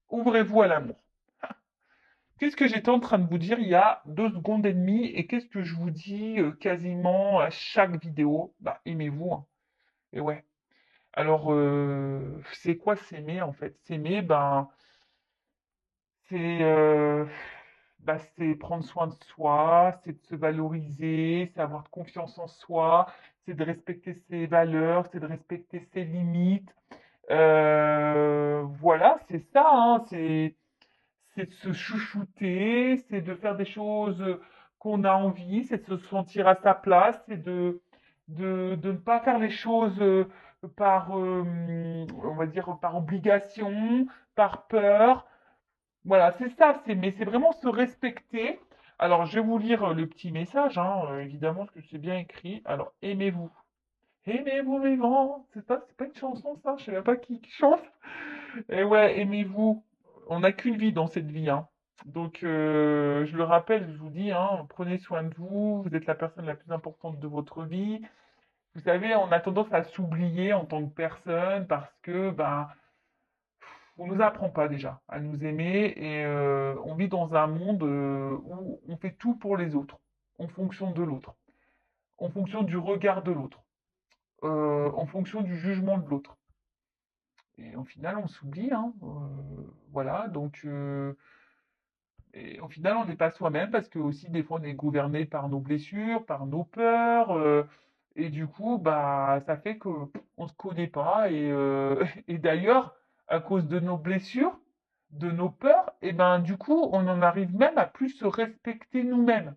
Ouvrez-vous à l'amour. Qu'est-ce que j'étais en train de vous dire il y a 2 secondes et demie et qu'est-ce que je vous dis quasiment à chaque vidéo? Bah, aimez-vous, hein. Et ouais. Alors, c'est quoi s'aimer en fait? S'aimer, ben, c'est c'est prendre soin de soi, c'est de se valoriser, c'est avoir de confiance en soi, c'est de respecter ses valeurs, c'est de respecter ses limites. Voilà, c'est ça, hein, c'est de se chouchouter, c'est de faire des choses qu'on a envie, c'est de se sentir à sa place, c'est de ne pas faire les choses par, on va dire, par obligation, par peur. Voilà, c'est ça, mais c'est vraiment se respecter. Alors, je vais vous lire le petit message, hein, évidemment, parce que c'est bien écrit. Alors, aimez-vous. Aimez-vous vivant. C'est pas une chanson, ça? Je sais même pas qui chante. Et ouais, aimez-vous. On n'a qu'une vie dans cette vie, hein. Donc, je le rappelle, je vous dis, hein, prenez soin de vous. Vous êtes la personne la plus importante de votre vie. Vous savez, on a tendance à s'oublier en tant que personne parce que, ben, on nous apprend pas déjà à nous aimer et on vit dans un monde où on fait tout pour les autres, en fonction de l'autre, en fonction du regard de l'autre, en fonction du jugement de l'autre. Et au final, on s'oublie, hein, voilà, donc et au final, on n'est pas soi-même parce que aussi des fois, on est gouverné par nos blessures, par nos peurs, et du coup, bah, ça fait que on se connaît pas. Et, et d'ailleurs, à cause de nos blessures, de nos peurs, et ben du coup, on en arrive même à plus se respecter nous-mêmes.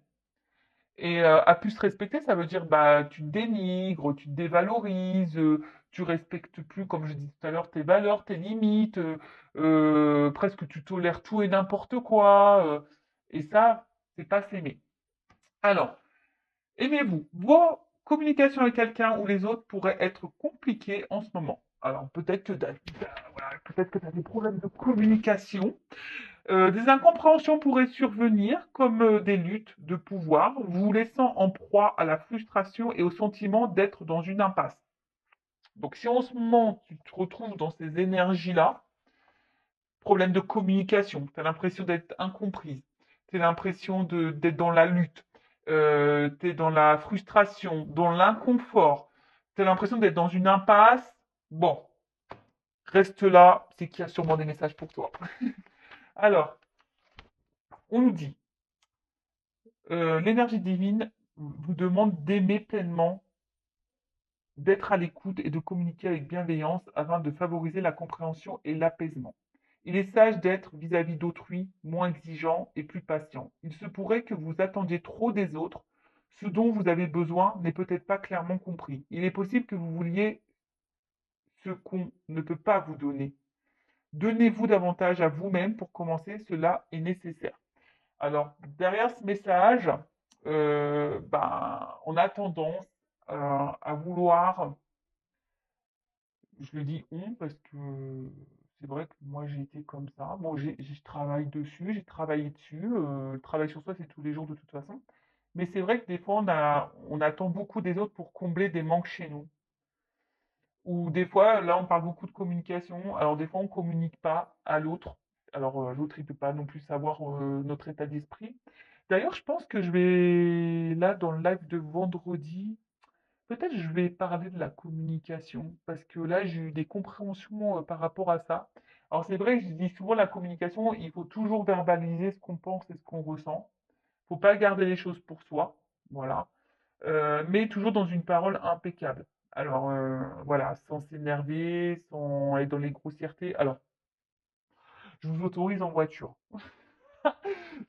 Et à plus se respecter, ça veut dire bah tu te dénigres, tu te dévalorises, tu respectes plus, comme je disais tout à l'heure, tes valeurs, tes limites, presque tu tolères tout et n'importe quoi. Et ça, c'est pas s'aimer. Alors, aimez-vous. Vos communications avec quelqu'un ou les autres pourraient être compliquées en ce moment. Alors, peut-être que tu as des problèmes de communication. Des incompréhensions pourraient survenir, comme des luttes de pouvoir, vous laissant en proie à la frustration et au sentiment d'être dans une impasse. Donc si en ce moment tu te retrouves dans ces énergies-là, problème de communication, tu as l'impression d'être incomprise, tu as l'impression d'être dans la lutte, tu es dans la frustration, dans l'inconfort, tu as l'impression d'être dans une impasse, bon, reste là, c'est qu'il y a sûrement des messages pour toi. Alors, on nous dit, l'énergie divine vous demande d'aimer pleinement, d'être à l'écoute et de communiquer avec bienveillance afin de favoriser la compréhension et l'apaisement. Il est sage d'être vis-à-vis d'autrui moins exigeant et plus patient. Il se pourrait que vous attendiez trop des autres. Ce dont vous avez besoin n'est peut-être pas clairement compris. Il est possible que vous vouliez ce qu'on ne peut pas vous donner. Donnez-vous davantage à vous-même pour commencer, cela est nécessaire. Alors, derrière ce message, on a tendance à vouloir, je le dis on parce que c'est vrai que moi j'ai été comme ça. Bon, je travaille dessus, j'ai travaillé dessus. Le travail sur soi, c'est tous les jours de toute façon. Mais c'est vrai que des fois, on attend beaucoup des autres pour combler des manques chez nous. Ou des fois, là, on parle beaucoup de communication. Alors, des fois, on ne communique pas à l'autre. Alors, l'autre, il ne peut pas non plus savoir notre état d'esprit. D'ailleurs, je pense que je vais, là, dans le live de vendredi, peut-être je vais parler de la communication. Parce que là, j'ai eu des compréhensions par rapport à ça. Alors, c'est vrai, je dis souvent la communication, il faut toujours verbaliser ce qu'on pense et ce qu'on ressent. Il ne faut pas garder les choses pour soi. Voilà. Mais toujours dans une parole impeccable. Alors, voilà, sans s'énerver, sans aller dans les grossièretés. Alors, je vous autorise en voiture. Parce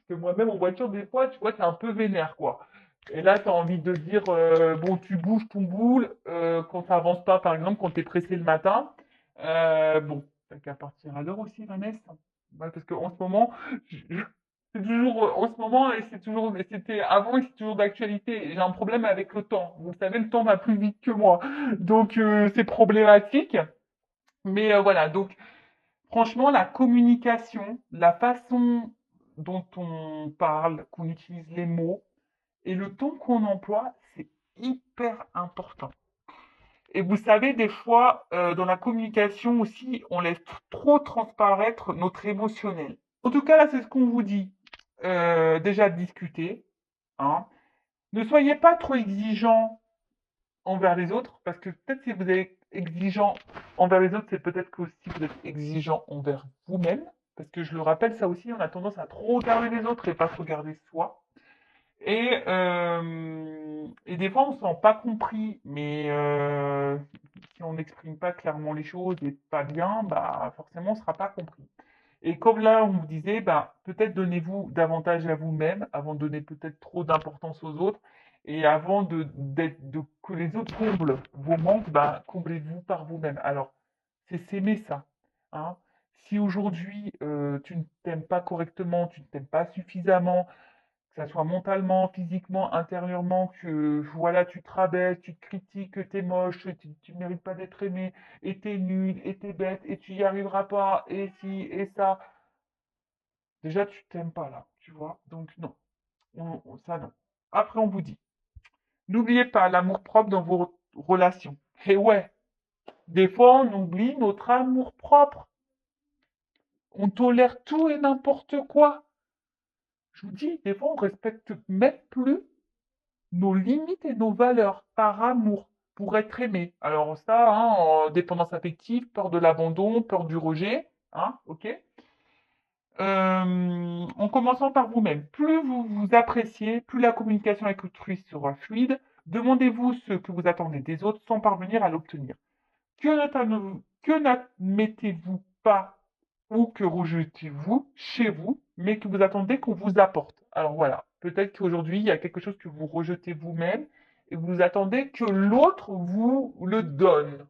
que moi-même, en voiture, des fois, tu vois, t'es un peu vénère, quoi. Et là, tu as envie de dire, bon, tu bouges ton boule quand ça avance pas, par exemple, quand tu es pressé le matin. Bon, t'as qu'à partir à l'heure aussi, Vanessa. Ouais, parce qu'en ce moment, c'est toujours en ce moment, et c'est toujours, et c'était avant, et c'est toujours d'actualité. J'ai un problème avec le temps. Vous savez, le temps va plus vite que moi. Donc, c'est problématique. Mais voilà, donc franchement, la communication, la façon dont on parle, qu'on utilise les mots et le ton qu'on emploie, c'est hyper important. Et vous savez, des fois, dans la communication aussi, on laisse trop transparaître notre émotionnel. En tout cas, là, c'est ce qu'on vous dit. Déjà, discuter. Hein. Ne soyez pas trop exigeant envers les autres, parce que peut-être si vous êtes exigeant envers les autres, c'est peut-être que aussi vous êtes exigeant envers vous-même. Parce que je le rappelle, ça aussi, on a tendance à trop regarder les autres et pas se regarder soi. Et des fois, on ne se sent pas compris, mais si on n'exprime pas clairement les choses et pas bien, bah forcément, on ne sera pas compris. Et comme là, on vous disait, bah, peut-être donnez-vous davantage à vous-même avant de donner peut-être trop d'importance aux autres. Et avant que les autres comblent vos manques, bah, comblez-vous par vous-même. Alors, c'est s'aimer ça. Hein. Si aujourd'hui, tu ne t'aimes pas correctement, tu ne t'aimes pas suffisamment, que ça soit mentalement, physiquement, intérieurement, que voilà, tu te rabaisses, tu te critiques, que t'es moche, tu ne mérites pas d'être aimé, et t'es nul, et t'es bête, et tu y arriveras pas, et ci, et ça. Déjà, tu t'aimes pas là, tu vois. Donc non, ça non. Après, on vous dit, n'oubliez pas l'amour-propre dans vos relations. Et ouais, des fois, on oublie notre amour-propre. On tolère tout et n'importe quoi. Je vous dis, des fois, on respecte même plus nos limites et nos valeurs par amour, pour être aimé. Alors ça, hein, en dépendance affective, peur de l'abandon, peur du rejet, hein, ok. En commençant par vous-même. Plus vous vous appréciez, plus la communication avec autrui sera fluide. Demandez-vous ce que vous attendez des autres sans parvenir à l'obtenir. Que n'admettez-vous pas ou que rejetez-vous chez vous, mais que vous attendez qu'on vous apporte. Alors voilà, peut-être qu'aujourd'hui, il y a quelque chose que vous rejetez vous-même et vous attendez que l'autre vous le donne.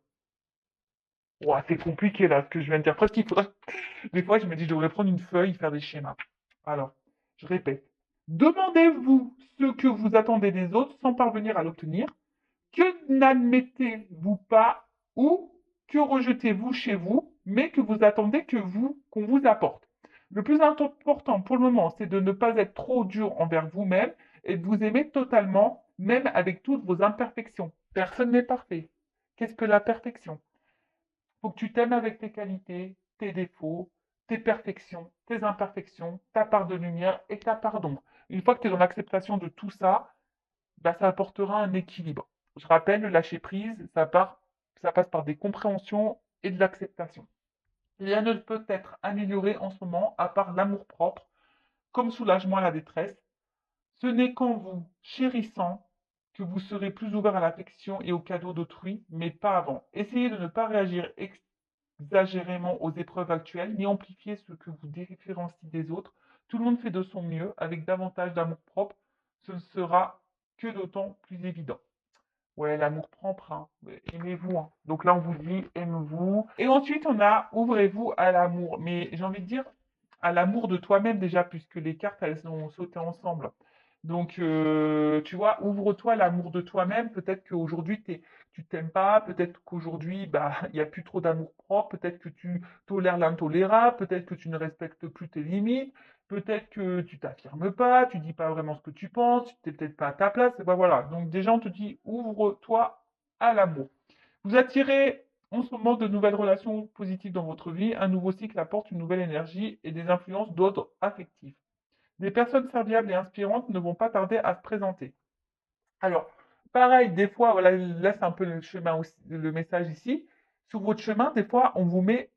Ouah, c'est compliqué là, ce que je viens de dire. Presque il faudrait... Des fois, je me dis, je devrais prendre une feuille et faire des schémas. Alors, je répète. Demandez-vous ce que vous attendez des autres sans parvenir à l'obtenir. Que n'admettez-vous pas ou que rejetez-vous chez vous, mais que vous attendez qu'on vous apporte. Le plus important pour le moment, c'est de ne pas être trop dur envers vous-même et de vous aimer totalement, même avec toutes vos imperfections. Personne n'est parfait. Qu'est-ce que la perfection? Faut que tu t'aimes avec tes qualités, tes défauts, tes perfections, tes imperfections, ta part de lumière et ta part d'ombre. Une fois que tu es dans l'acceptation de tout ça, bah, ça apportera un équilibre. Je rappelle, le lâcher prise, ça passe par des compréhensions et de l'acceptation. Rien ne peut être amélioré en ce moment à part l'amour-propre, comme soulagement à la détresse. Ce n'est qu'en vous chérissant que vous serez plus ouvert à l'affection et aux cadeaux d'autrui, mais pas avant. Essayez de ne pas réagir exagérément aux épreuves actuelles, ni amplifier ce que vous différencie des autres. Tout le monde fait de son mieux, avec davantage d'amour-propre, ce ne sera que d'autant plus évident. Ouais, l'amour-propre, hein. Aimez-vous. Hein. Donc là, on vous dit, aimez-vous. Et ensuite, on a, ouvrez-vous à l'amour. Mais j'ai envie de dire, à l'amour de toi-même déjà, puisque les cartes, elles ont sauté ensemble. Donc, tu vois, ouvre-toi à l'amour de toi-même. Peut-être qu'aujourd'hui, tu t'aimes pas. Peut-être qu'aujourd'hui, bah, il n'y a plus trop d'amour-propre. Peut-être que tu tolères l'intolérable. Peut-être que tu ne respectes plus tes limites. Peut-être que tu t'affirmes pas, tu dis pas vraiment ce que tu penses, tu n'es peut-être pas à ta place. Et ben voilà. Donc déjà, on te dit, ouvre-toi à l'amour. Vous attirez en ce moment de nouvelles relations positives dans votre vie. Un nouveau cycle apporte une nouvelle énergie et des influences d'ordre affectif. Des personnes serviables et inspirantes ne vont pas tarder à se présenter. Alors, pareil, des fois, voilà, là c'est un peu le chemin aussi, le message ici. Sur votre chemin, des fois, on vous met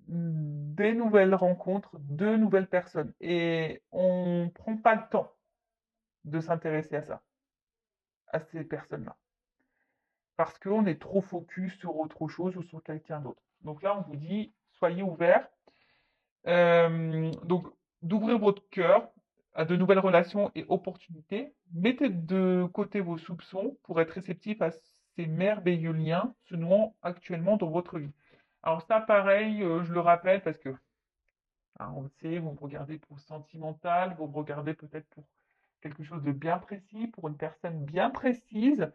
des nouvelles rencontres, de nouvelles personnes. Et on ne prend pas le temps de s'intéresser à ça, à ces personnes-là. Parce qu'on est trop focus sur autre chose ou sur quelqu'un d'autre. Donc là, on vous dit, soyez ouverts. Donc, d'ouvrir votre cœur à de nouvelles relations et opportunités. Mettez de côté vos soupçons pour être réceptif à ces merveilleux liens se nouant actuellement dans votre vie. Alors ça, pareil, je le rappelle parce que hein, on le sait, vous me regardez pour sentimental, vous me regardez peut-être pour quelque chose de bien précis, pour une personne bien précise.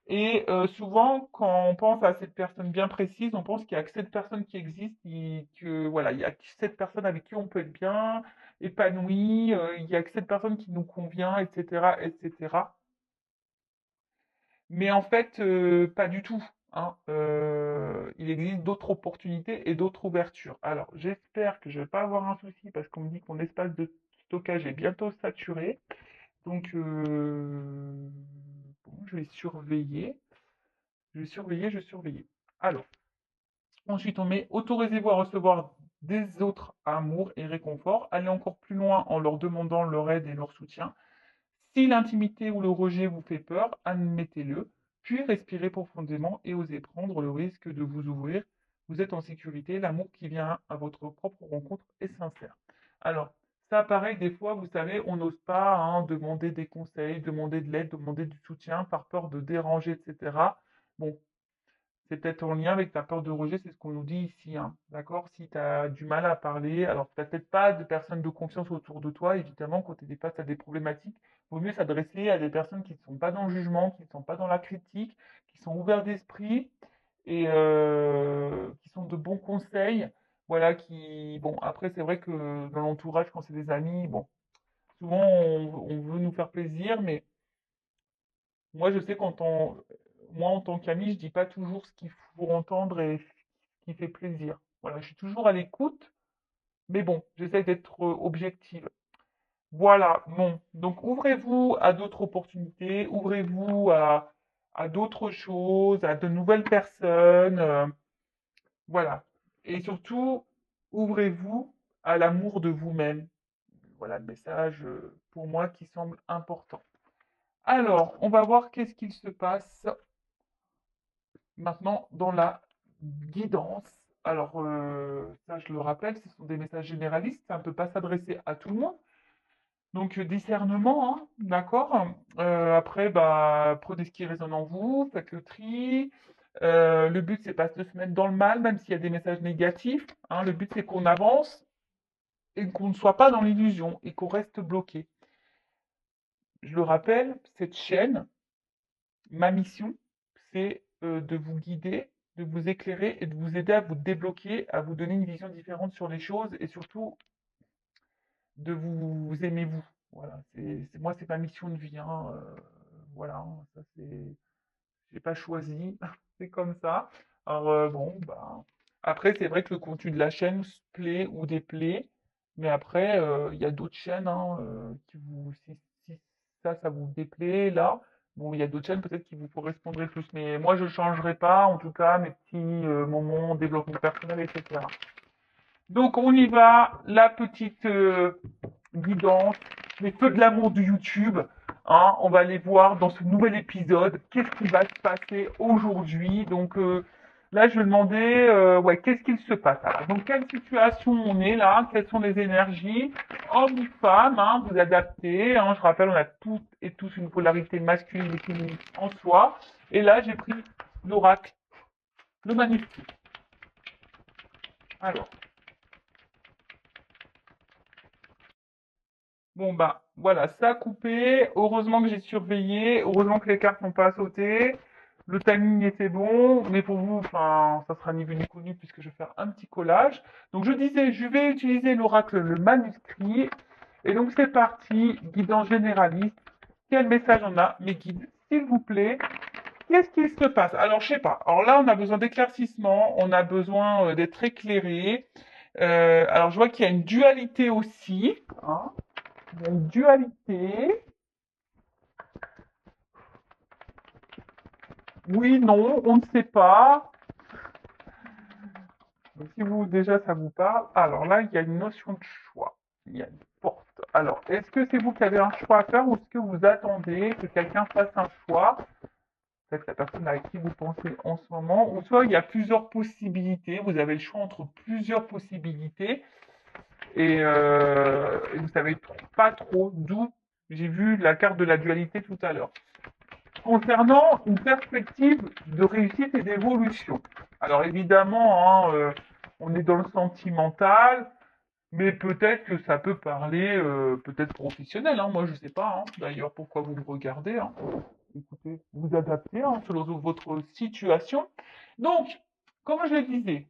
Et souvent, quand on pense à cette personne bien précise, on pense qu'il n'y a que cette personne qui existe, que voilà, il y a que cette personne avec qui on peut être bien, épanoui, il y a que cette personne qui nous convient, etc., etc. Mais en fait, pas du tout. hein, il existe d'autres opportunités et d'autres ouvertures. Alors, j'espère que je ne vais pas avoir un souci parce qu'on me dit que mon espace de stockage est bientôt saturé. Donc, bon, je vais surveiller. Je vais surveiller, je vais surveiller. Alors, ensuite, on met autorisez-vous à recevoir des autres amours et réconfort. Allez encore plus loin en leur demandant leur aide et leur soutien. Si l'intimité ou le rejet vous fait peur, admettez-le, puis respirez profondément et osez prendre le risque de vous ouvrir. Vous êtes en sécurité, l'amour qui vient à votre propre rencontre est sincère. Alors, ça pareil, des fois, vous savez, on n'ose pas hein, demander des conseils, demander de l'aide, demander du soutien par peur de déranger, etc. Bon, c'est peut-être en lien avec ta peur de rejet, c'est ce qu'on nous dit ici, hein, d'accord? Si tu as du mal à parler, alors tu n'as peut-être pas de personnes de confiance autour de toi, évidemment, quand tu es face à des problématiques, il vaut mieux s'adresser à des personnes qui ne sont pas dans le jugement, qui ne sont pas dans la critique, qui sont ouverts d'esprit et qui sont de bons conseils. Voilà, qui, bon, après, c'est vrai que dans l'entourage, quand c'est des amis, bon, souvent on veut nous faire plaisir, mais moi, je sais moi, en tant qu'ami, je dis pas toujours ce qu'il faut entendre et ce qui fait plaisir. Voilà, je suis toujours à l'écoute, mais bon, j'essaie d'être objective. Voilà, bon. Donc, ouvrez-vous à d'autres opportunités, ouvrez-vous à d'autres choses, à de nouvelles personnes, voilà. Et surtout, ouvrez-vous à l'amour de vous-même. Voilà le message, pour moi, qui semble important. Alors, on va voir qu'est-ce qu'il se passe maintenant, dans la guidance, alors ça je le rappelle, ce sont des messages généralistes, ça ne peut pas s'adresser à tout le monde. Donc discernement, hein, d'accord. Après, bah, prenez ce qui résonne en vous, faites le tri. Le but, c'est pas de se mettre dans le mal, même s'il y a des messages négatifs, hein. Le but, c'est qu'on avance et qu'on ne soit pas dans l'illusion et qu'on reste bloqué. Je le rappelle, cette chaîne, ma mission, c'est de vous guider, de vous éclairer et de vous aider à vous débloquer, à vous donner une vision différente sur les choses et surtout de vous aimer vous. Voilà, moi c'est ma mission de vie, hein, voilà, hein, ça c'est, j'ai pas choisi, c'est comme ça. Alors bon, bah, après c'est vrai que le contenu de la chaîne se plaît ou déplaît, mais après il y a d'autres chaînes hein, si ça vous déplaît là, bon il y a d'autres chaînes peut-être qui vous correspondraient plus, mais moi je ne changerai pas en tout cas mes petits moments développement personnel, etc. Donc on y va, la petite guidance, les feux de l'amour de YouTube. Hein, on va aller voir dans ce nouvel épisode qu'est-ce qui va se passer aujourd'hui. Donc là, je vais demander, ouais, qu'est-ce qu'il se passe. Alors, dans quelle situation on est là? Quelles sont les énergies? Homme ou femme, hein, vous adaptez. Hein, je rappelle, on a toutes et tous une polarité masculine et féminine en soi. Et là, j'ai pris l'oracle, le manuscrit. Alors, bon bah voilà, ça a coupé. Heureusement que j'ai surveillé. Heureusement que les cartes n'ont pas sauté. Le timing était bon, mais pour vous, enfin, ça sera ni vu ni connu puisque je vais faire un petit collage. Donc je disais, je vais utiliser l'oracle, le manuscrit. Et donc c'est parti, guidance généraliste. Quel message on a, mes guides, s'il vous plaît? Qu'est-ce qui se passe? Alors je sais pas. Alors là, on a besoin d'éclaircissement, on a besoin d'être éclairé. Alors je vois qu'il y a une dualité aussi. Hein. Il y a une dualité. Oui, non, on ne sait pas. Donc, si vous, déjà, ça vous parle. Alors là, il y a une notion de choix. Il y a une porte. Alors, est-ce que c'est vous qui avez un choix à faire ou est-ce que vous attendez que quelqu'un fasse un choix? Peut-être la personne avec qui vous pensez en ce moment. Ou soit il y a plusieurs possibilités. Vous avez le choix entre plusieurs possibilités. Et vous savez pas trop d'où j'ai vu la carte de la dualité tout à l'heure. Concernant une perspective de réussite et d'évolution. Alors évidemment, hein, on est dans le sentimental, mais peut-être que ça peut parler peut-être professionnel. Hein, moi, je sais pas. Hein, d'ailleurs, pourquoi vous me regardez. Hein. Écoutez, vous adaptez hein, selon votre situation. Donc, comme je le disais,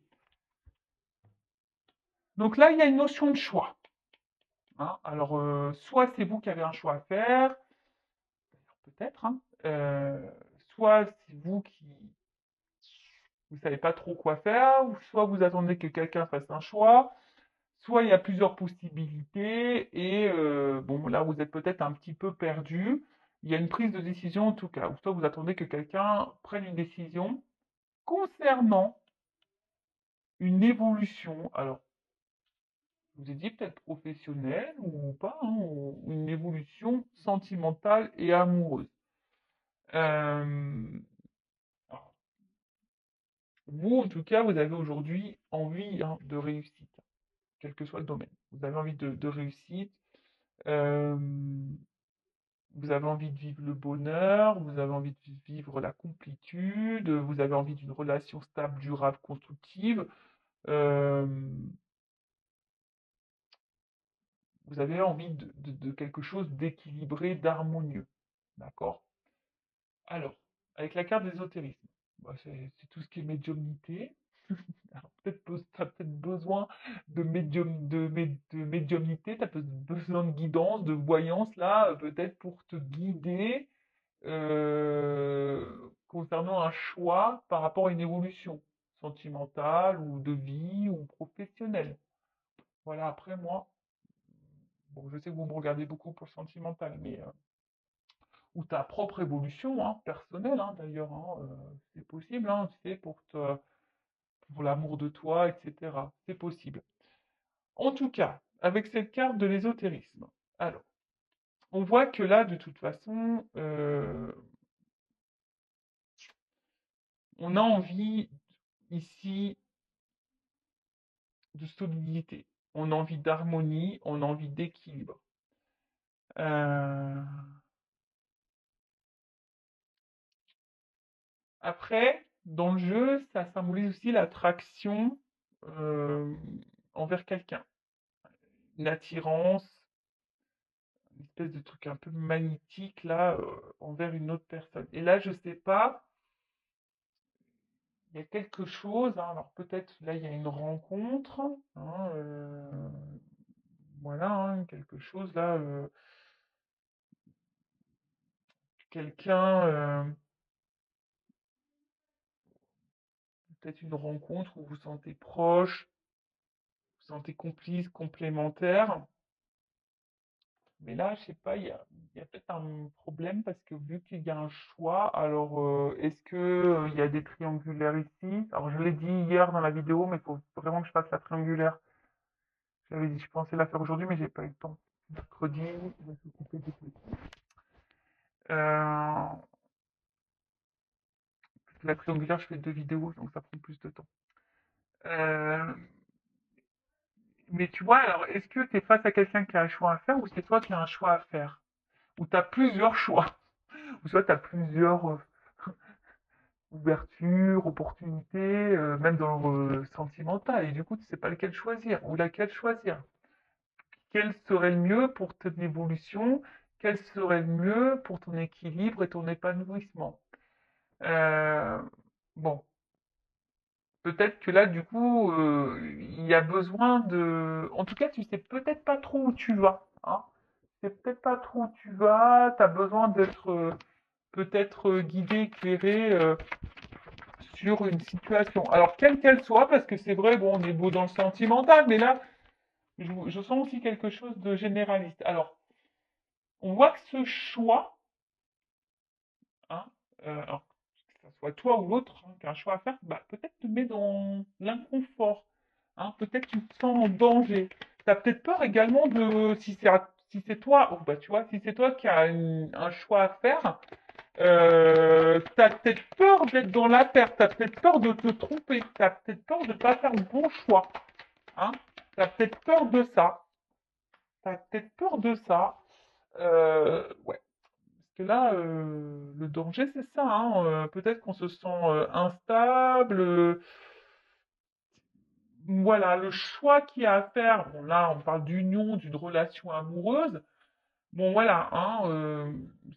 donc là, il y a une notion de choix. Hein. Alors, soit c'est vous qui avez un choix à faire, peut-être, hein, soit c'est vous qui vous savez pas trop quoi faire, ou soit vous attendez que quelqu'un fasse un choix, soit il y a plusieurs possibilités, et bon, là, vous êtes peut-être un petit peu perdu. Il y a une prise de décision en tout cas, ou soit vous attendez que quelqu'un prenne une décision concernant une évolution. Alors, je vous ai dit peut-être professionnelle ou pas, hein, ou une évolution sentimentale et amoureuse. Euh, alors, vous, en tout cas, vous avez aujourd'hui envie hein, de réussite, quel que soit le domaine. Vous avez envie de réussite, euh, vous avez envie de vivre le bonheur, vous avez envie de vivre la complétude, vous avez envie d'une relation stable, durable, constructive, euh, vous avez envie de quelque chose d'équilibré, d'harmonieux. D'accord? Alors, avec la carte d'ésotérisme, bah, c'est tout ce qui est médiumnité. Alors, tu as peut-être besoin de médiumnité, tu as peut-être besoin de guidance, de voyance, là, peut-être pour te guider concernant un choix par rapport à une évolution sentimentale ou de vie ou professionnelle. Voilà, après moi, bon, je sais que vous me regardez beaucoup pour le sentimental, mais ou ta propre évolution hein, personnelle, hein, d'ailleurs, hein, c'est possible, hein, tu sais, pour l'amour de toi, etc. C'est possible. En tout cas, avec cette carte de l'ésotérisme, alors, on voit que là, de toute façon, on a envie ici de solidité, on a envie d'harmonie, on a envie d'équilibre. Euh, Après, dans le jeu, ça symbolise aussi l'attraction euh, envers quelqu'un, une attirance, une espèce de truc un peu magnétique là envers une autre personne. Et là, je sais pas, il y a quelque chose. Hein, alors peut-être là, il y a une rencontre. Hein, voilà, hein, quelque chose là. Quelqu'un, peut-être une rencontre où vous vous sentez proche, vous vous sentez complice, complémentaire. Mais là, je sais pas, il y a peut-être un problème parce que vu qu'il y a un choix, alors est-ce que il y a des triangulaires ici? Alors je l'ai dit hier dans la vidéo, mais il faut vraiment que je fasse la triangulaire. J'avais dit, je pensais la faire aujourd'hui, mais j'ai pas eu le temps. Mercredi, je vais s'occuper des petits. Euh, la triangulaire, je fais deux vidéos, donc ça prend plus de temps. Euh, mais tu vois, alors est-ce que tu es face à quelqu'un qui a un choix à faire ou c'est toi qui as un choix à faire? Ou tu as plusieurs choix? Ou soit tu as plusieurs ouverture, opportunité, même dans le sentimental. Et du coup, tu sais pas lequel choisir ou laquelle choisir. Quel serait le mieux pour ton évolution? Quel serait le mieux pour ton équilibre et ton épanouissement? Euh, bon, peut-être que là, du coup, il y a besoin de... En tout cas, tu sais peut-être pas trop où tu vas. Hein. Tu sais peut-être pas trop où tu vas. Tu as besoin d'être peut-être guidé, éclairé sur une situation. Alors, quelle qu'elle soit, parce que c'est vrai, bon, on est beau dans le sentimental, mais là, je sens aussi quelque chose de généraliste. Alors, on voit que ce choix, hein, alors, que ce soit toi ou l'autre hein, qui a un choix à faire, bah, peut-être te met dans l'inconfort. Hein, peut-être tu te sens en danger. Tu as peut-être peur également de, si c'est toi, oh, bah, tu vois, si c'est toi qui as un choix à faire, t'as peut-être peur d'être dans la perte, t'as peut-être peur de te tromper, t'as peut-être peur de ne pas faire le bon choix. Hein. T'as peut-être peur de ça. T'as peut-être peur de ça. Ouais. Parce que là, le danger, c'est ça. Hein. Peut-être qu'on se sent instable. Voilà, le choix qu'il y a à faire. Bon, là, on parle d'union, d'une relation amoureuse. Bon, voilà. Hein,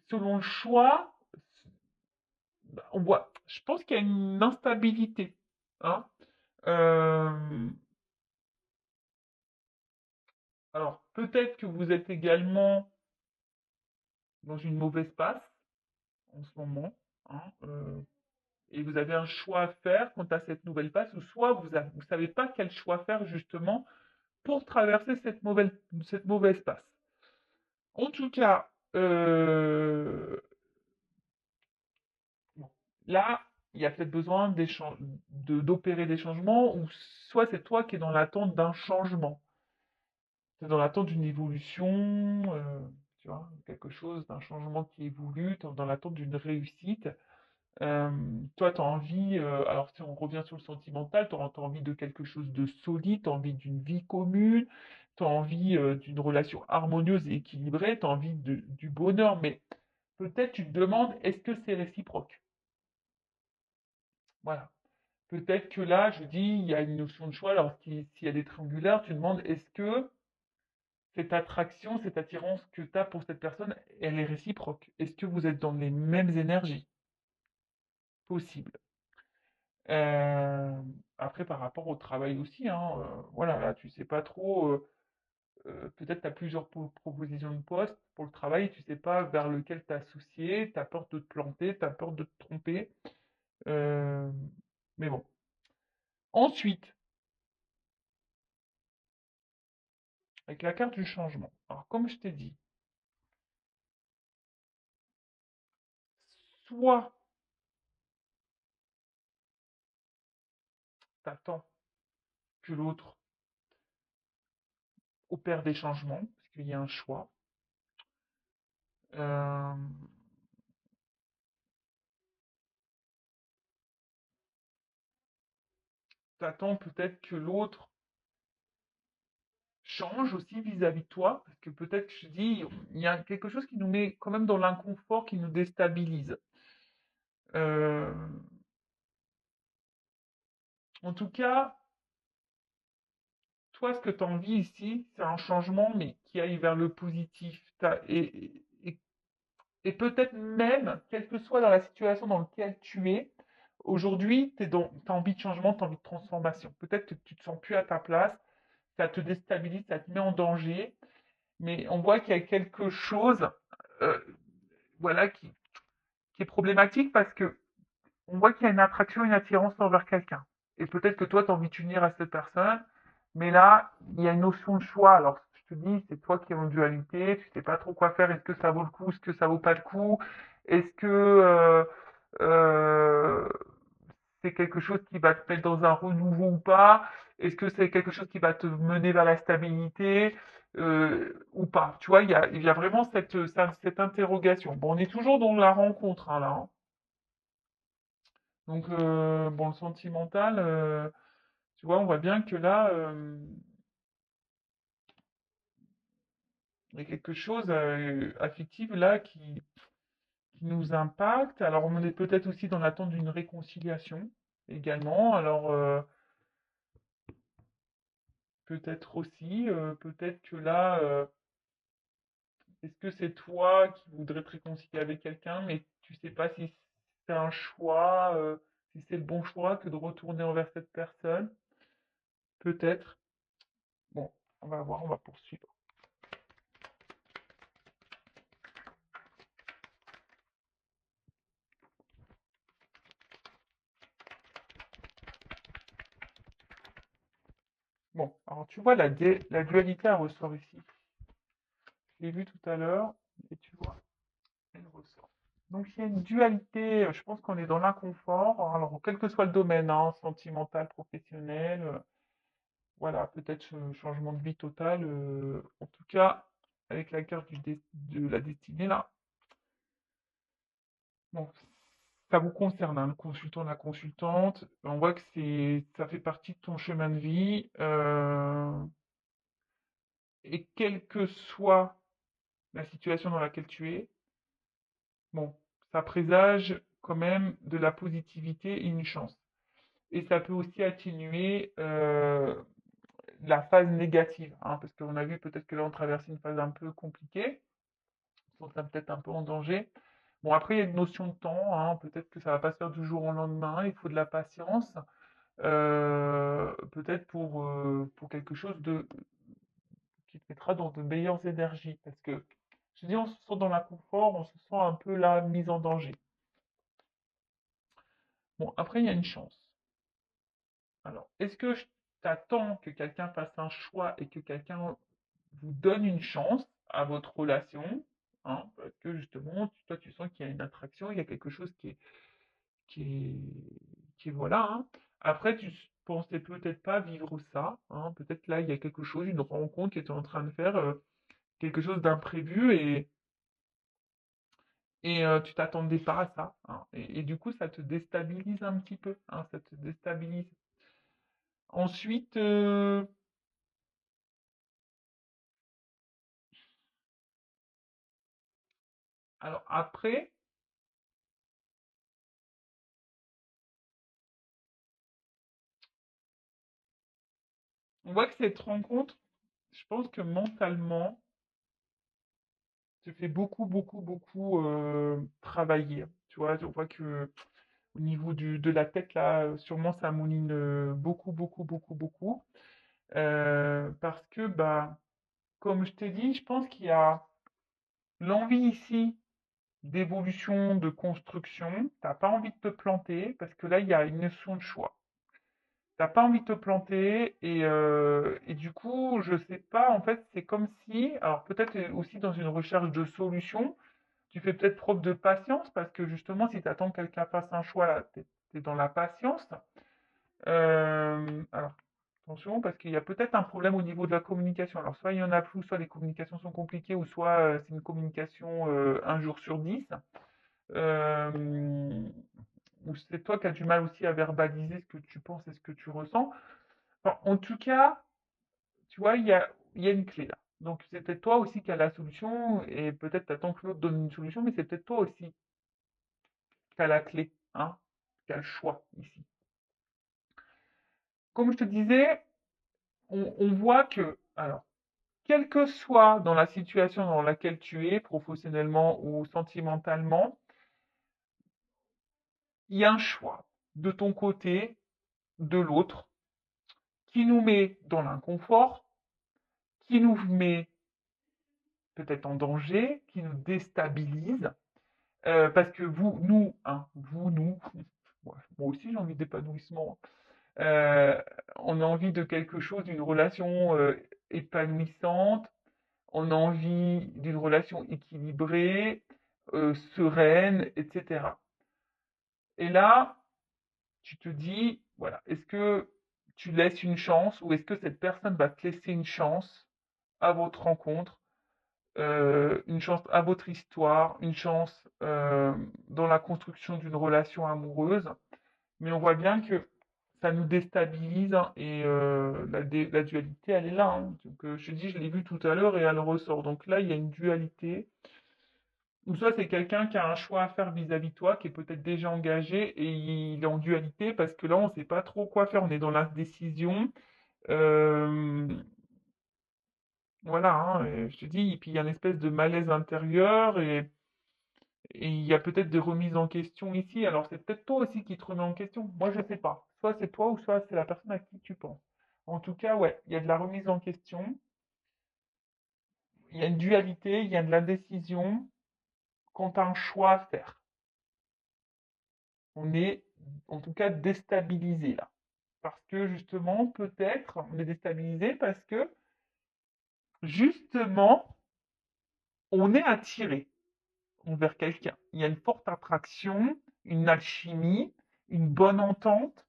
selon le choix, on voit. Je pense qu'il y a une instabilité. Hein. Euh, alors, peut-être que vous êtes également dans une mauvaise passe en ce moment. Hein, et vous avez un choix à faire quant à cette nouvelle passe, ou soit vous savez pas quel choix faire justement pour traverser cette mauvaise passe. En tout cas, bon, là, il y a peut-être besoin d'opérer des changements, ou soit c'est toi qui es dans l'attente d'un changement. C'est dans l'attente d'une évolution, tu vois, quelque chose, d'un changement qui évolue, dans l'attente d'une réussite. Euh, Toi, tu as envie, alors si on revient sur le sentimental, tu as envie de quelque chose de solide, tu as envie d'une vie commune, tu as envie d'une relation harmonieuse et équilibrée, tu as envie du bonheur, mais peut-être tu te demandes, est-ce que c'est réciproque? Voilà. Peut-être que là, je dis, il y a une notion de choix, alors s'il y a des triangulaires, tu te demandes, est-ce que cette attraction, cette attirance que tu as pour cette personne, elle est réciproque? Est-ce que vous êtes dans les mêmes énergies? Possible. Euh, Après, par rapport au travail aussi, hein, voilà, là, tu sais pas trop, peut-être tu as plusieurs propositions de poste pour le travail, tu sais pas vers lequel t'associer, tu as peur de te planter, tu as peur de te tromper. euh, mais bon. Ensuite, avec la carte du changement. Alors, comme je t'ai dit, soit tu attends que l'autre opère des changements, parce qu'il y a un choix. Euh, Tu attends peut-être que l'autre change aussi vis-à-vis de toi, parce que peut-être que je dis, il y a quelque chose qui nous met quand même dans l'inconfort, qui nous déstabilise. Euh, En tout cas, toi, ce que tu as envie ici, c'est un changement, mais qui aille vers le positif. Et peut-être même, quelle que soit dans la situation dans laquelle tu es, aujourd'hui, tu as envie de changement, tu as envie de transformation. Peut-être que tu te sens plus à ta place, ça te déstabilise, ça te met en danger, mais on voit qu'il y a quelque chose, euh, voilà, qui est problématique parce que on voit qu'il y a une attraction, une attirance envers quelqu'un. Et peut-être que toi, tu as envie de t'unir à cette personne, mais là, il y a une notion de choix. Alors, je te dis, c'est toi qui es en dualité, tu sais pas trop quoi faire. Est-ce que ça vaut le coup? Est-ce que ça vaut pas le coup? Est-ce que euh, c'est quelque chose qui va te mettre dans un renouveau ou pas? Est-ce que c'est quelque chose qui va te mener vers la stabilité ou pas? Tu vois, il y a vraiment cette interrogation. Bon, on est toujours dans la rencontre, hein, là, hein. Donc, bon, le sentimental, tu vois, on voit bien que là, il y a quelque chose affectif là qui nous impacte. Alors, on est peut-être aussi dans l'attente d'une réconciliation également. Alors, peut-être aussi, peut-être que là, est-ce que c'est toi qui voudrais te réconcilier avec quelqu'un, mais tu sais pas si c'est un choix, si c'est le bon choix que de retourner envers cette personne? Peut-être. Bon, on va voir, on va poursuivre. Bon, alors tu vois, la dualité, elle ressort ici. Je l'ai vu tout à l'heure, et tu vois, elle ressort. Donc il y a une dualité, je pense qu'on est dans l'inconfort, alors quel que soit le domaine, hein, sentimental, professionnel, voilà, peut-être changement de vie total, en tout cas, avec la carte de la destinée là, bon, ça vous concerne, hein, le consultant, la consultante, on voit que ça fait partie de ton chemin de vie, et quelle que soit la situation dans laquelle tu es, bon, ça présage quand même de la positivité et une chance. Et ça peut aussi atténuer la phase négative, hein, parce qu'on a vu peut-être que là on traverse une phase un peu compliquée, on sent peut-être un peu en danger. Bon, après, il y a une notion de temps, hein, peut-être que ça va pas se faire du jour au lendemain, il faut de la patience, peut-être pour quelque chose qui te mettra dans de meilleures énergies, parce que je dis, on se sent dans l'inconfort, on se sent un peu là mis en danger. Bon, après, il y a une chance. Alors, est-ce que je t'attends que quelqu'un fasse un choix et que quelqu'un vous donne une chance à votre relation, hein, parce que justement, toi, tu sens qu'il y a une attraction, il y a quelque chose qui est, voilà, hein. Après, tu pensais peut-être pas vivre ça, hein. Peut-être là, il y a quelque chose, une rencontre que tu es en train de faire, quelque chose d'imprévu et tu t'attendais pas à ça, hein. Et du coup, ça te déstabilise un petit peu, hein, ça te déstabilise. Ensuite, alors après, on voit que cette rencontre, je pense que mentalement, te fait beaucoup, beaucoup, beaucoup travailler. Tu vois, on voit que au niveau de la tête, là, sûrement ça mouline beaucoup, beaucoup, beaucoup, beaucoup. Parce que, bah, comme je t'ai dit, je pense qu'il y a l'envie ici d'évolution, de construction. T'as pas envie de te planter parce que là, il y a une notion de choix. T'as pas envie de te planter et du coup, je sais pas, en fait, c'est comme si, alors peut-être aussi dans une recherche de solution, tu fais peut-être preuve de patience parce que justement, si tu attends que quelqu'un fasse un choix, tu es, dans la patience. Alors, attention, parce qu'il y a peut-être un problème au niveau de la communication. Alors, soit il y en a plus, soit les communications sont compliquées, ou soit c'est une communication un jour sur 10. Euh, ou c'est toi qui as du mal aussi à verbaliser ce que tu penses et ce que tu ressens. Enfin, en tout cas, tu vois, il y a une clé là. Donc, c'est peut-être toi aussi qui as la solution, et peut-être tu attends que l'autre donne une solution, mais c'est peut-être toi aussi qui as la clé, hein, qui a le choix ici. Comme je te disais, on voit que, alors, quelle que soit dans la situation dans laquelle tu es, professionnellement ou sentimentalement, il y a un choix de ton côté, de l'autre, qui nous met dans l'inconfort, qui nous met peut-être en danger, qui nous déstabilise, parce que vous, nous, hein, vous, nous, moi aussi j'ai envie d'épanouissement. Euh, on a envie de quelque chose, d'une relation épanouissante, on a envie d'une relation équilibrée, sereine, etc. Et là, tu te dis, voilà, est-ce que tu laisses une chance ou est-ce que cette personne va te laisser une chance à votre rencontre, une chance à votre histoire, une chance dans la construction d'une relation amoureuse? Mais on voit bien que ça nous déstabilise hein, et la dualité, elle est là, hein. Donc, je te dis, je l'ai vu tout à l'heure et elle ressort. Donc là, il y a une dualité. Ou soit c'est quelqu'un qui a un choix à faire vis-à-vis de toi, qui est peut-être déjà engagé et il est en dualité parce que là, on ne sait pas trop quoi faire. On est dans la décision. Euh, voilà, hein, et je te dis, et puis il y a une espèce de malaise intérieur et il y a peut-être des remises en question ici. Alors c'est peut-être toi aussi qui te remets en question. Moi, je ne sais pas. Soit c'est toi ou soit c'est la personne à qui tu penses. En tout cas, ouais, il y a de la remise en question. Il y a une dualité, il y a de l'indécision quand tu as un choix à faire. On est en tout cas déstabilisé là. Parce que justement, peut-être, on est déstabilisé parce que justement, on est attiré envers quelqu'un. Il y a une forte attraction, une alchimie, une bonne entente.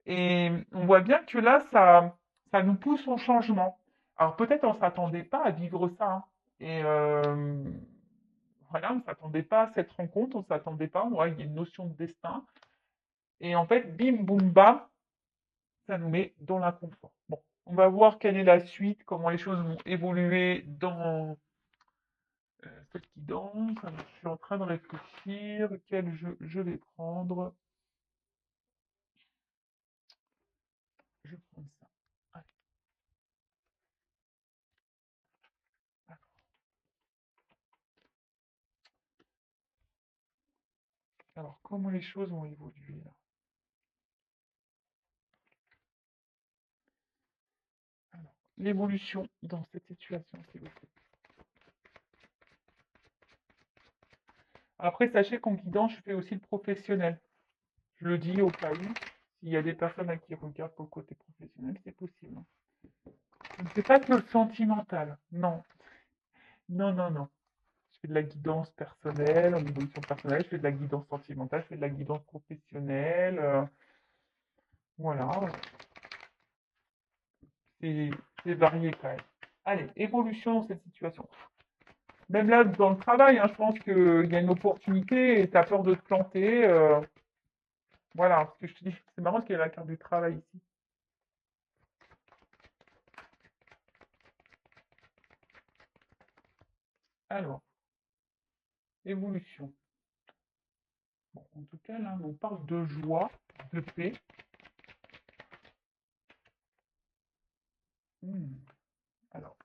Et on voit bien que là, ça nous pousse au changement. Alors peut-être on ne s'attendait pas à vivre ça, hein. Et voilà, on ne s'attendait pas à cette rencontre, on ne s'attendait pas. Ouais, il y a une notion de destin. Et en fait, bim, boum, bam, ça nous met dans l'inconfort. Bon, on va voir quelle est la suite, comment les choses vont évoluer dans cette guidance. Alors, je suis en train de réfléchir, quel jeu je vais prendre. Je vais prendre ça. Allez, alors, comment les choses vont évoluer là? Alors, l'évolution dans cette situation, s'il vous plaît. Après, sachez qu'en guidance, je fais aussi le professionnel. Je le dis au cas où, s'il y a des personnes à qui regardent pour le côté professionnel, c'est possible. Je ne fais pas que le sentimental. Non, non, non, non. Je fais de la guidance personnelle, en évolution personnelle, je fais de la guidance sentimentale, je fais de la guidance professionnelle. Voilà, c'est c'est varié quand même. Allez, évolution dans cette situation. Même là, dans le travail, hein, je pense qu'il y a une opportunité et tu as peur de te planter. Voilà, ce que je te dis, c'est marrant parce qu'il y a la carte du travail ici. Alors, évolution. Bon, en tout cas, là, on parle de joie, de paix. Hmm. Alors,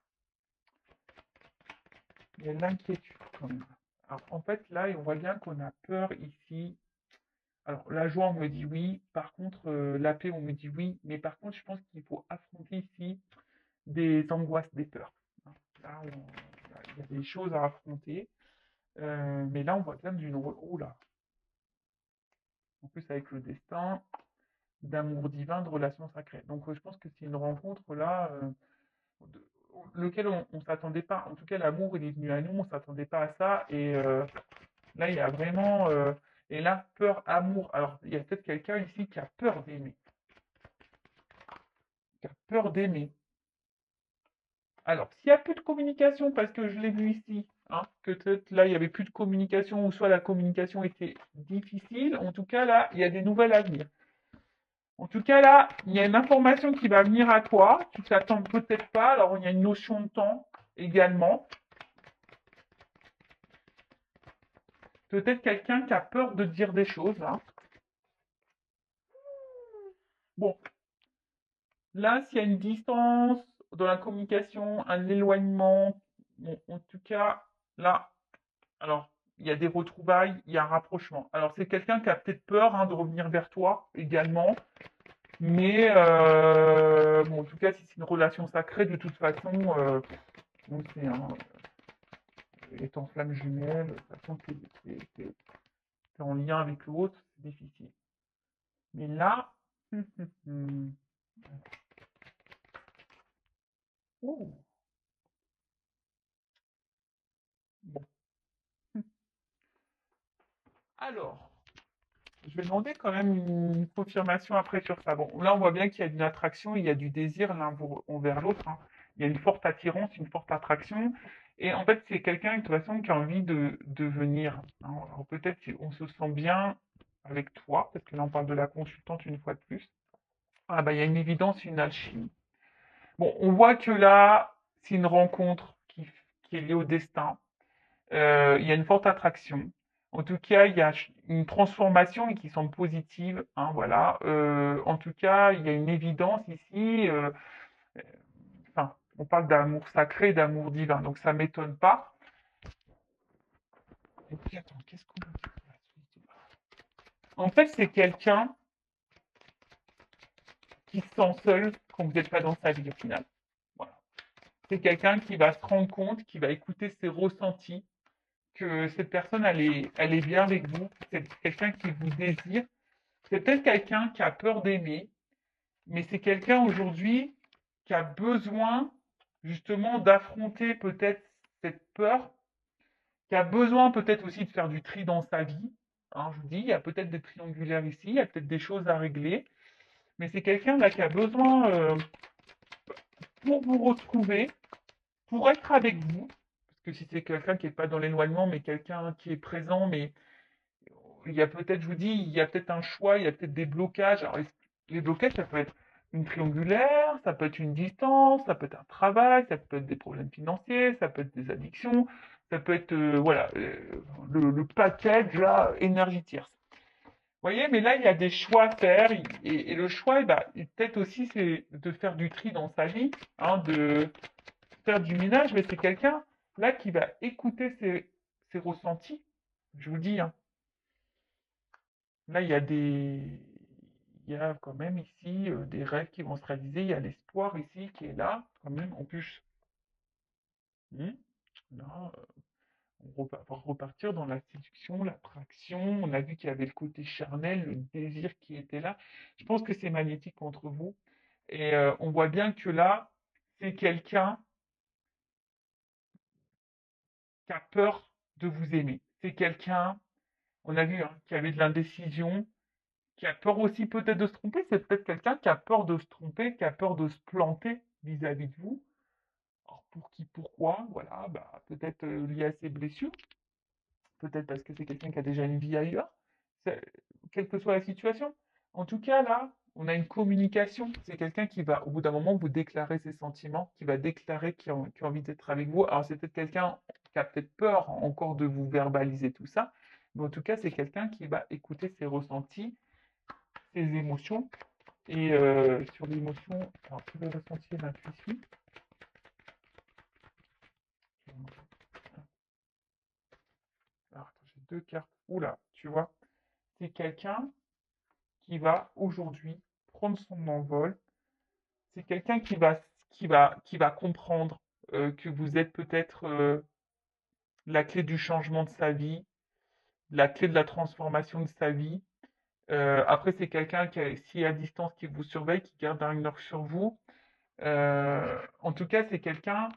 il y a l'inquiétude quand même. Alors, en fait, là, on voit bien qu'on a peur ici. Alors, la joie, on me dit oui. Par contre, la paix, on me dit oui. Mais par contre, je pense qu'il faut affronter ici des angoisses, des peurs. Là, il y a des choses à affronter. Mais là, on voit bien d'une... Oh là! En plus, avec le destin, d'amour divin, de relation sacrée. Donc, je pense que c'est une rencontre là, lequel on ne s'attendait pas. En tout cas, l'amour, il est venu à nous, on ne s'attendait pas à ça. Et là, il y a vraiment... et là, peur, amour. Alors, il y a peut-être quelqu'un ici qui a peur d'aimer. Qui a peur d'aimer. Alors, s'il n'y a plus de communication, parce que je l'ai vu ici, hein, que peut-être là, il n'y avait plus de communication, ou soit la communication était difficile, en tout cas, là, il y a des nouvelles à venir. En tout cas, là, il y a une information qui va venir à toi, tu t'attends peut-être pas, alors il y a une notion de temps également. Peut-être quelqu'un qui a peur de dire des choses, hein. Bon, là, s'il y a une distance dans la communication, un éloignement, bon, en tout cas, là, alors, il y a des retrouvailles, il y a un rapprochement. Alors, c'est quelqu'un qui a peut-être peur, hein, de revenir vers toi également. Mais bon, en tout cas, si c'est une relation sacrée, de toute façon, bon, étant flamme jumelle, de toute façon, c'est en lien avec l'autre, c'est difficile. Mais là, oh, bon. Alors, je vais demander quand même une confirmation après sur ça. Bon, là, on voit bien qu'il y a une attraction, il y a du désir l'un envers l'autre, hein. Il y a une forte attirance, une forte attraction. Et en fait, c'est quelqu'un, de toute façon, qui a envie de venir, hein. Alors, peut-être qu'on se sent bien avec toi, parce que là, on parle de la consultante une fois de plus. Ah, bah, il y a une évidence, une alchimie. Bon, on voit que là, c'est une rencontre qui est liée au destin. Il y a une forte attraction. En tout cas, il y a une transformation et qui semble positive, hein, voilà. En tout cas, il y a une évidence ici. Enfin, on parle d'amour sacré, d'amour divin, donc ça m'étonne pas. Et puis, attends, qu'est-ce qu'on a dit pour la suite? En fait, c'est quelqu'un qui se sent seul quand vous n'êtes pas dans sa vie au final. Voilà. C'est quelqu'un qui va se rendre compte, qui va écouter ses ressentis, que cette personne, elle est bien avec vous. C'est quelqu'un qui vous désire. C'est peut-être quelqu'un qui a peur d'aimer, mais c'est quelqu'un aujourd'hui qui a besoin justement d'affronter peut-être cette peur, qui a besoin peut-être aussi de faire du tri dans sa vie. Hein, je vous dis, il y a peut-être des triangulaires ici, il y a peut-être des choses à régler, mais c'est quelqu'un là qui a besoin, pour vous retrouver, pour être avec vous, parce que si c'est quelqu'un qui n'est pas dans l'éloignement, mais quelqu'un qui est présent, mais il y a peut-être, je vous dis, il y a peut-être un choix, il y a peut-être des blocages. Alors, les blocages, ça peut être une triangulaire, ça peut être une distance, ça peut être un travail, ça peut être des problèmes financiers, ça peut être des addictions, ça peut être, voilà, le package, là, énergie tierce. Vous voyez, mais là, il y a des choix à faire, et le choix, bah, peut-être aussi, c'est de faire du tri dans sa vie, hein, de faire du ménage, mais c'est quelqu'un, là, qui va écouter ses ressentis, je vous dis, hein. Là, il y a quand même ici des rêves qui vont se réaliser. Il y a l'espoir ici qui est là, quand même, en plus. Hmm, là, va repartir dans la séduction, l'attraction. On a vu qu'il y avait le côté charnel, le désir qui était là. Je pense que c'est magnétique entre vous. Et on voit bien que là, c'est quelqu'un qui a peur de vous aimer. C'est quelqu'un, on a vu, hein, qui avait de l'indécision, qui a peur aussi peut-être de se tromper. C'est peut-être quelqu'un qui a peur de se tromper, qui a peur de se planter vis-à-vis de vous. Alors pour qui, pourquoi, voilà, bah, peut-être lié à ses blessures, peut-être parce que c'est quelqu'un qui a déjà une vie ailleurs, c'est- quelle que soit la situation. En tout cas, là, on a une communication. C'est quelqu'un qui va, au bout d'un moment, vous déclarer ses sentiments, qui va déclarer qu'il a envie d'être avec vous. Alors, c'est peut-être quelqu'un qui a peut-être peur encore de vous verbaliser tout ça, mais en tout cas, c'est quelqu'un qui va écouter ses ressentis, ses émotions. Et sur l'émotion, alors, sur le ressenti et l'intuition, alors, attends, j'ai deux cartes. Oula, tu vois, c'est quelqu'un qui va aujourd'hui prendre son envol. C'est quelqu'un qui va comprendre que vous êtes peut-être la clé du changement de sa vie, la clé de la transformation de sa vie. Après, c'est quelqu'un qui est à distance, qui vous surveille, qui garde un œil sur vous. En tout cas, c'est quelqu'un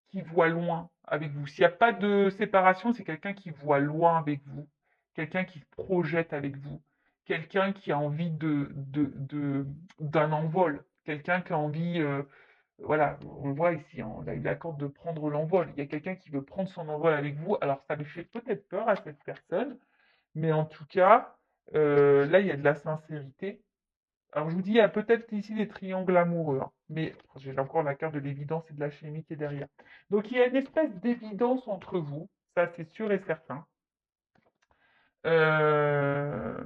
qui voit loin avec vous. S'il n'y a pas de séparation, c'est quelqu'un qui voit loin avec vous, quelqu'un qui se projette avec vous, quelqu'un qui a envie d'un envol, quelqu'un qui a envie, voilà, on voit ici, hein, il accorde de prendre l'envol. Il y a quelqu'un qui veut prendre son envol avec vous. Alors ça lui fait peut-être peur à cette personne, mais en tout cas, là, il y a de la sincérité. Alors, je vous dis, il y a peut-être ici des triangles amoureux, hein, mais j'ai encore la carte de l'évidence et de la chimie qui est derrière. Donc, il y a une espèce d'évidence entre vous, ça c'est sûr et certain. Euh,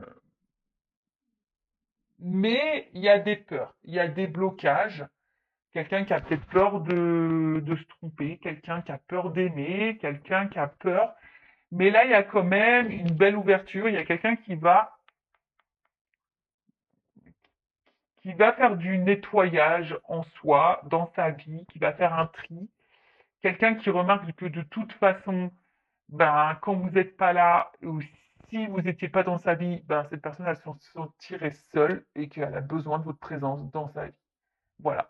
mais il y a des peurs, il y a des blocages. Quelqu'un qui a peut-être peur de se tromper, quelqu'un qui a peur d'aimer, quelqu'un qui a peur. Mais là, il y a quand même une belle ouverture. Il y a quelqu'un qui va faire du nettoyage en soi, dans sa vie, qui va faire un tri. Quelqu'un qui remarque que de toute façon, ben, quand vous n'êtes pas là, ou si vous n'étiez pas dans sa vie, ben, cette personne, elle se sentirait seule et qu'elle a besoin de votre présence dans sa vie. Voilà.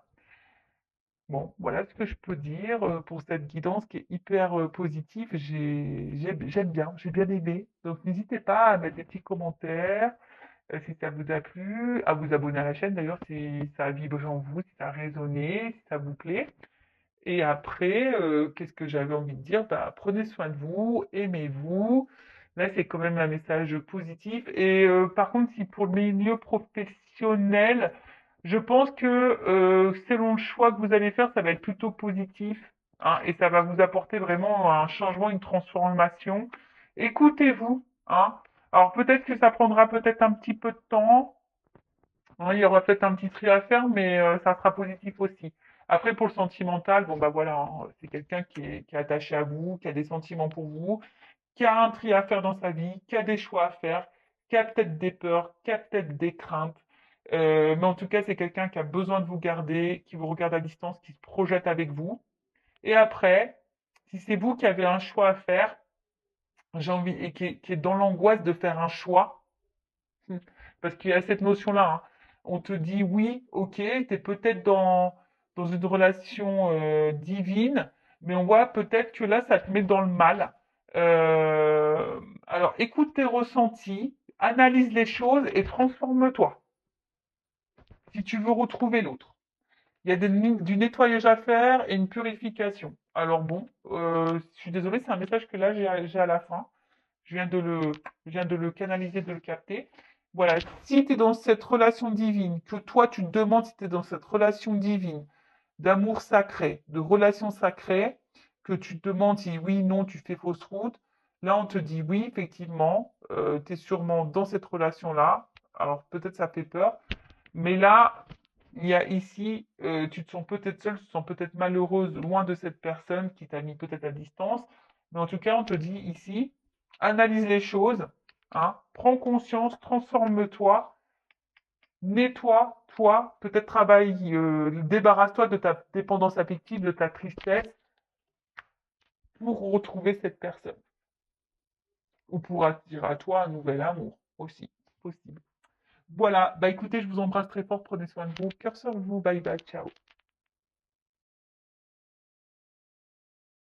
Bon, voilà ce que je peux dire pour cette guidance qui est hyper positive. J'aime bien, j'ai bien aimé. Donc n'hésitez pas à mettre des petits commentaires si ça vous a plu, à vous abonner à la chaîne d'ailleurs si ça a vibré en vous, si ça a résonné, si ça vous plaît. Et après, qu'est-ce que j'avais envie de dire? Bah, prenez soin de vous, aimez-vous. Là, c'est quand même un message positif. Et par contre, si pour le milieu professionnel, je pense que selon le choix que vous allez faire, ça va être plutôt positif, hein, et ça va vous apporter vraiment un changement, une transformation. Écoutez-vous, hein. Alors peut-être que ça prendra peut-être un petit peu de temps, hein, il y aura peut-être un petit tri à faire, mais ça sera positif aussi. Après, pour le sentimental, bon bah voilà, hein, c'est quelqu'un qui est attaché à vous, qui a des sentiments pour vous, qui a un tri à faire dans sa vie, qui a des choix à faire, qui a peut-être des peurs, qui a peut-être des craintes. Mais en tout cas, c'est quelqu'un qui a besoin de vous garder, qui vous regarde à distance, qui se projette avec vous. Et après, si c'est vous qui avez un choix à faire, j'ai envie, et qui est dans l'angoisse de faire un choix, parce qu'il y a cette notion-là, hein. On te dit oui, ok, tu es peut-être dans une relation divine, mais on voit peut-être que là, ça te met dans le mal. Alors, écoute tes ressentis, analyse les choses et transforme-toi si tu veux retrouver l'autre. Il y a du nettoyage à faire et une purification. Alors bon, je suis désolé, c'est un message que là j'ai à la fin. Je viens de le, je viens de le canaliser, de le capter. Voilà, si tu es dans cette relation divine, que toi tu te demandes si tu es dans cette relation divine, d'amour sacré, de relation sacrée, que tu te demandes si oui, non, tu fais fausse route, là on te dit oui, effectivement, tu es sûrement dans cette relation-là. Alors peut-être ça fait peur, mais là, il y a ici, tu te sens peut-être seule, tu te sens peut-être malheureuse, loin de cette personne qui t'a mis peut-être à distance. Mais en tout cas, on te dit ici, analyse les choses, hein, prends conscience, transforme-toi, nettoie-toi, peut-être travaille, débarrasse-toi de ta dépendance affective, de ta tristesse, pour retrouver cette personne. Ou pour attirer à toi un nouvel amour aussi, possible. Voilà, bah écoutez, je vous embrasse très fort, prenez soin de vous, cœur sur vous, bye bye, ciao.